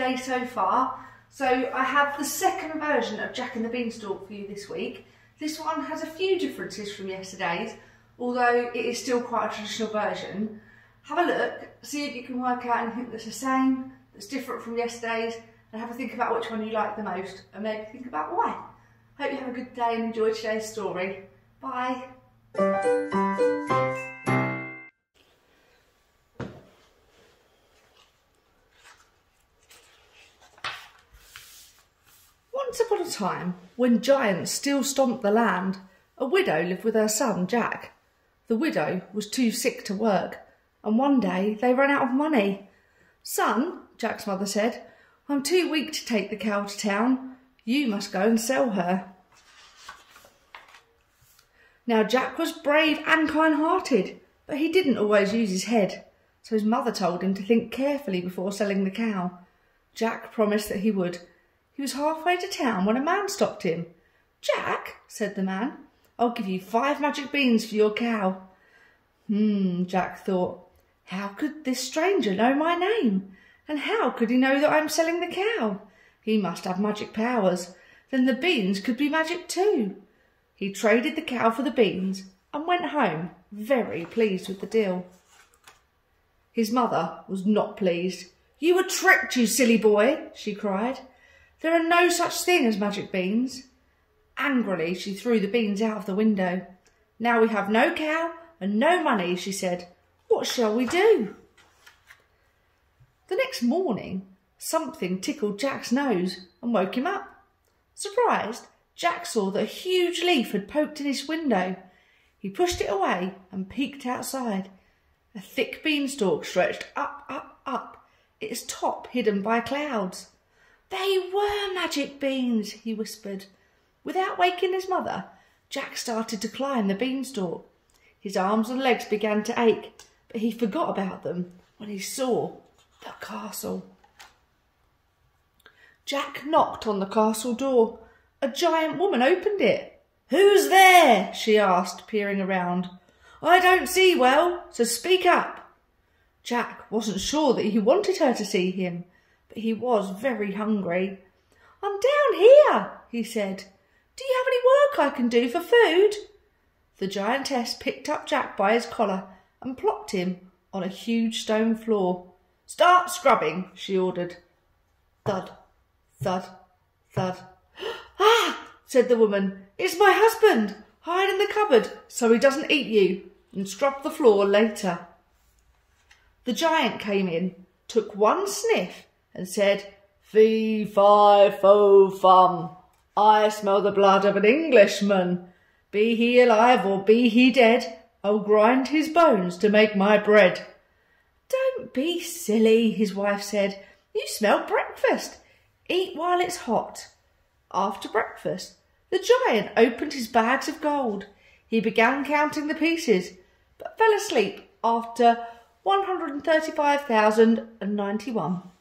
day so far. So I have the second version of Jack and the Beanstalk for you this week. This one has a few differences from yesterday's, although it is still quite a traditional version. Have a look, see if you can work out anything that's the same, that's different from yesterday's, and have a think about which one you like the most, and maybe think about why. Hope you have a good day and enjoy today's story. Bye. Once upon a time, when giants still stomped the land, a widow lived with her son, Jack. The widow was too sick to work, and one day they ran out of money. "Son," Jack's mother said, "I'm too weak to take the cow to town. You must go and sell her." Now Jack was brave and kind-hearted, but he didn't always use his head, so his mother told him to think carefully before selling the cow. Jack promised that he would. He was halfway to town when a man stopped him. "Jack," said the man, "I'll give you 5 magic beans for your cow." Jack thought, how could this stranger know my name? And how could he know that I'm selling the cow? He must have magic powers. Then the beans could be magic too. He traded the cow for the beans and went home, very pleased with the deal. His mother was not pleased. "You were tricked, you silly boy," she cried. "There are no such thing as magic beans." Angrily, she threw the beans out of the window. "Now we have no cow and no money," she said. "What shall we do?" The next morning, something tickled Jack's nose and woke him up. Surprised, Jack saw that a huge leaf had poked in his window. He pushed it away and peeked outside. A thick beanstalk stretched up, up, up, its top hidden by clouds. "They were magic beans," he whispered. Without waking his mother, Jack started to climb the beanstalk. His arms and legs began to ache, but he forgot about them when he saw the castle. Jack knocked on the castle door. A giant woman opened it. "Who's there?" she asked, peering around. "I don't see well, so speak up." Jack wasn't sure that he wanted her to see him, but he was very hungry. "I'm down here," he said. "Do you have any work I can do for food?" The giantess picked up Jack by his collar and plopped him on a huge stone floor. "Start scrubbing," she ordered. Thud, thud, thud. "Ah," said the woman, "it's my husband. Hide in the cupboard so he doesn't eat you, and scrub the floor later." The giant came in, took one sniff, and said, "Fee, fi, fo, fum. I smell the blood of an Englishman. Be he alive or be he dead, I'll grind his bones to make my bread." "Don't be silly," his wife said. "You smell breakfast. Eat while it's hot." After breakfast, the giant opened his bags of gold. He began counting the pieces, but fell asleep after 135,091.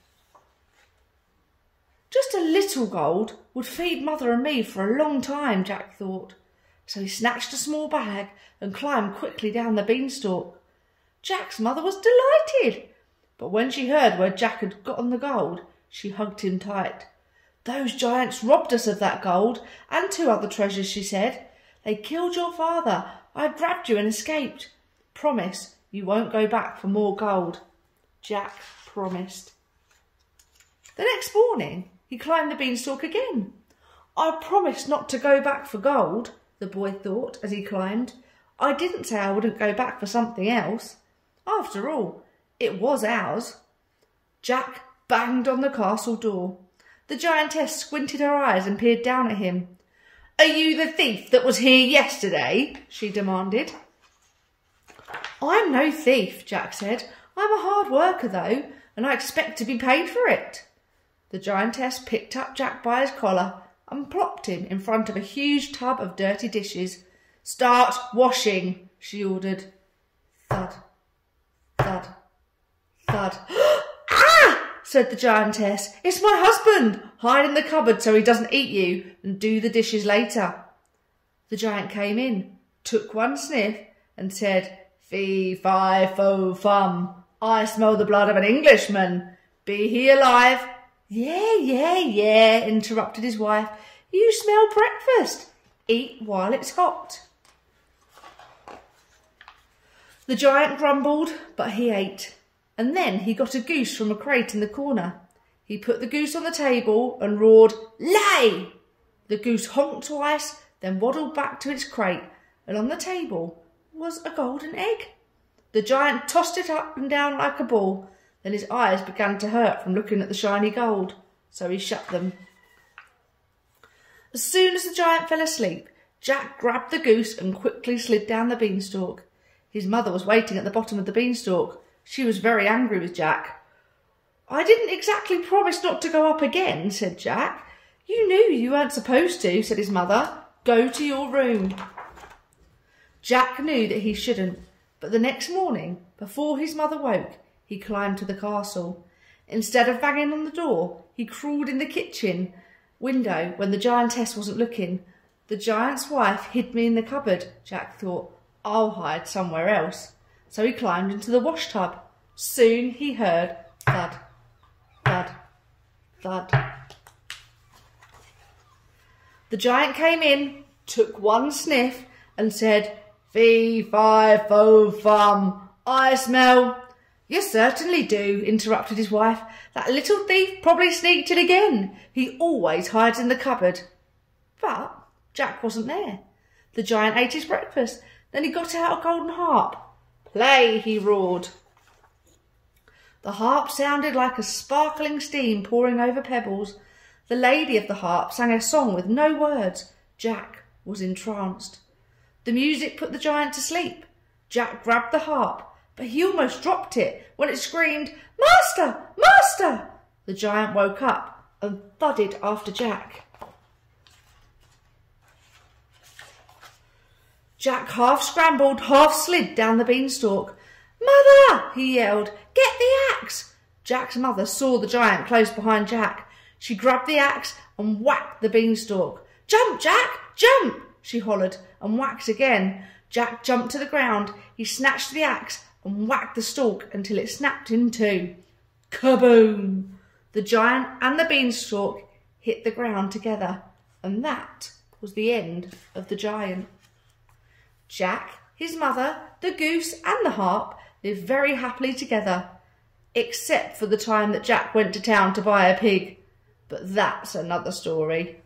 Just a little gold would feed Mother and me for a long time, Jack thought. So he snatched a small bag and climbed quickly down the beanstalk. Jack's mother was delighted, but when she heard where Jack had gotten the gold, she hugged him tight. "Those giants robbed us of that gold and 2 other treasures," she said. "They killed your father. I grabbed you and escaped. Promise you won't go back for more gold." Jack promised. The next morning, he climbed the beanstalk again. "I promised not to go back for gold," the boy thought as he climbed. "I didn't say I wouldn't go back for something else. After all, it was ours." Jack banged on the castle door. The giantess squinted her eyes and peered down at him. "Are you the thief that was here yesterday?" she demanded. "I'm no thief," Jack said. "I'm a hard worker, though, and I expect to be paid for it." The giantess picked up Jack by his collar and plopped him in front of a huge tub of dirty dishes. "Start washing," she ordered. Thud, thud, thud. "Ah!" said the giantess. "It's my husband. Hide in the cupboard so he doesn't eat you, and do the dishes later." The giant came in, took one sniff, and said, "Fee, fi, fo, fum. I smell the blood of an Englishman. Be he alive Yeah, interrupted his wife. You smell breakfast. Eat while it's hot. The giant grumbled, but he ate. And then he got a goose from a crate in the corner. He put the goose on the table and roared, "Lay!" The goose honked twice, then waddled back to its crate, and on the table was a golden egg. The giant tossed it up and down like a ball. Then his eyes began to hurt from looking at the shiny gold, so he shut them. As soon as the giant fell asleep, Jack grabbed the goose and quickly slid down the beanstalk. His mother was waiting at the bottom of the beanstalk. She was very angry with Jack. "I didn't exactly promise not to go up again," said Jack. "You knew you weren't supposed to," said his mother. "Go to your room." Jack knew that he shouldn't, but the next morning, before his mother woke, he climbed to the castle. Instead of banging on the door, he crawled in the kitchen window when the giantess wasn't looking. The giant's wife hid me in the cupboard, Jack thought. I'll hide somewhere else. So he climbed into the wash tub. Soon he heard thud, thud, thud. The giant came in, took one sniff and said, "Fee, fi, fo, fum, I smell." "You certainly do," interrupted his wife. "That little thief probably sneaked in again. He always hides in the cupboard." But Jack wasn't there. The giant ate his breakfast. Then he got out a golden harp. "Play," he roared. The harp sounded like a sparkling steam pouring over pebbles. The lady of the harp sang a song with no words. Jack was entranced. The music put the giant to sleep. Jack grabbed the harp, but he almost dropped it when it screamed, "Master! Master!" The giant woke up and thudded after Jack. Jack half scrambled, half slid down the beanstalk. "Mother!" he yelled. "Get the axe!" Jack's mother saw the giant close behind Jack. She grabbed the axe and whacked the beanstalk. "Jump, Jack! Jump!" she hollered, and whacked again. Jack jumped to the ground. He snatched the axe and whacked the stalk until it snapped in two. Kaboom! The giant and the beanstalk hit the ground together, and that was the end of the giant. Jack, his mother, the goose and the harp lived very happily together, except for the time that Jack went to town to buy a pig. But that's another story.